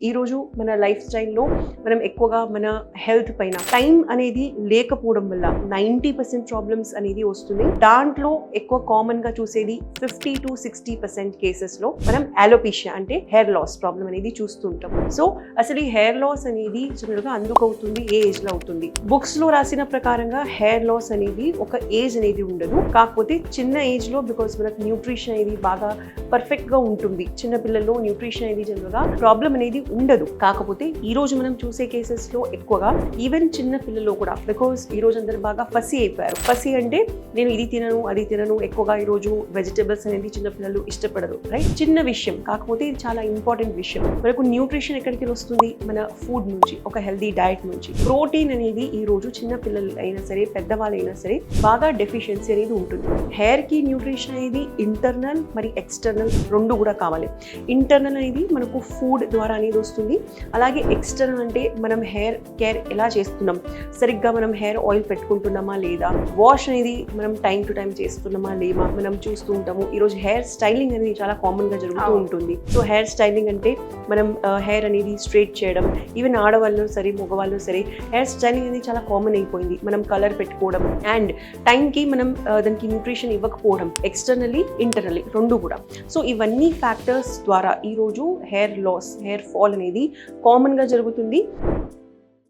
ఈ రోజు మన లైఫ్ స్టైల్లో మనం ఎక్కువగా మన హెల్త్ పైన టైం అనేది లేకపోవడం వల్ల 90% ప్రాబ్లమ్స్ అనేది వస్తుంది. దాంట్లో ఎక్కువ కామన్ గా చూసేది 50 to 60% కేసెస్ లో మనం అలోపేషియా అంటే హెయిర్ లాస్ ప్రాబ్లం అనేది చూస్తుంటాం. సో అసలు ఈ హెయిర్ లాస్ అనేది జనరల్ గా అందుకు అవుతుంది, ఏ ఏజ్ లో అవుతుంది? బుక్స్ లో రాసిన ప్రకారంగా హెయిర్ లాస్ అనేది ఒక ఏజ్ అనేది ఉండదు. కాకపోతే చిన్న ఏజ్ లో బికాస్ మనకు న్యూట్రిషన్ అనేది బాగా పర్ఫెక్ట్ గా ఉంటుంది. చిన్న పిల్లల్లో న్యూట్రిషన్ అనేది జనరల్ గా ప్రాబ్లం అనేది ఉండదు. కాకపోతే ఈ రోజు మనం చూసే కేసెస్ లో ఎక్కువగా ఈవెన్ చిన్న పిల్లల్లో కూడా, బికాస్ ఈ రోజు అందరు బాగా ఫసి అయిపోయారు. ఫసి అంటే నేను ఇది తినను అది తినను, ఎక్కువగా ఈ రోజు వెజిటబుల్స్ అనేది చిన్న పిల్లలు ఇష్టపడరు, రైట్? చిన్న విషయం, కాకపోతే ఇది చాలా ఇంపార్టెంట్ విషయం. మనకు న్యూట్రిషన్ ఎక్కడికి వస్తుంది? మన ఫుడ్ నుంచి, ఒక హెల్దీ డయట్ నుంచి. ప్రోటీన్ అనేది ఈ రోజు చిన్న పిల్లలు అయినా సరే పెద్దవాళ్ళైనా సరే బాగా డెఫిషియన్సీ అనేది ఉంటుంది. హెయిర్ కి న్యూట్రిషన్ అనేది ఇంటర్నల్ మరి ఎక్స్టర్నల్ రెండు కూడా కావాలి. ఇంటర్నల్ అనేది మనకు ఫుడ్ ద్వారా అనేది వస్తుంది. అలాగే ఎక్స్టర్నల్ అంటే మనం హెయిర్ కేర్ ఎలా చేస్తున్నాం, సరిగ్గా మనం హెయిర్ ఆయిల్ పెట్టుకుంటున్నామా లేదా, వాష్ అనేది మనం టైం టు టైం చేస్తున్నామా లేదా మనం చూస్తూ ఉంటాము. ఈరోజు హెయిర్ స్టైలింగ్ అనేది చాలా కామన్ గా జరుగుతూ ఉంటుంది. సో హెయిర్ స్టైలింగ్ అంటే మనం హెయిర్ అనేది స్ట్రైట్ చేయడం, ఈవెన్ ఆడవాళ్ళు సరే మగవాళ్ళు సరే హెయిర్ స్టైలింగ్ అనేది చాలా కామన్ అయిపోయింది. మనం కలర్ పెట్టుకోవడం అండ్ టైంకి మనం దానికి న్యూట్రిషన్ ఇవ్వకపోవడం, ఎక్స్టర్నల్లీ ఇంటర్నల్లీ రెండు కూడా. సో ఇవన్నీ ఫ్యాక్టర్స్ ద్వారా ఈరోజు హెయిర్ లాస్, హెయిర్ ఫాల్ అనేది కామన్గా జరుగుతుంది.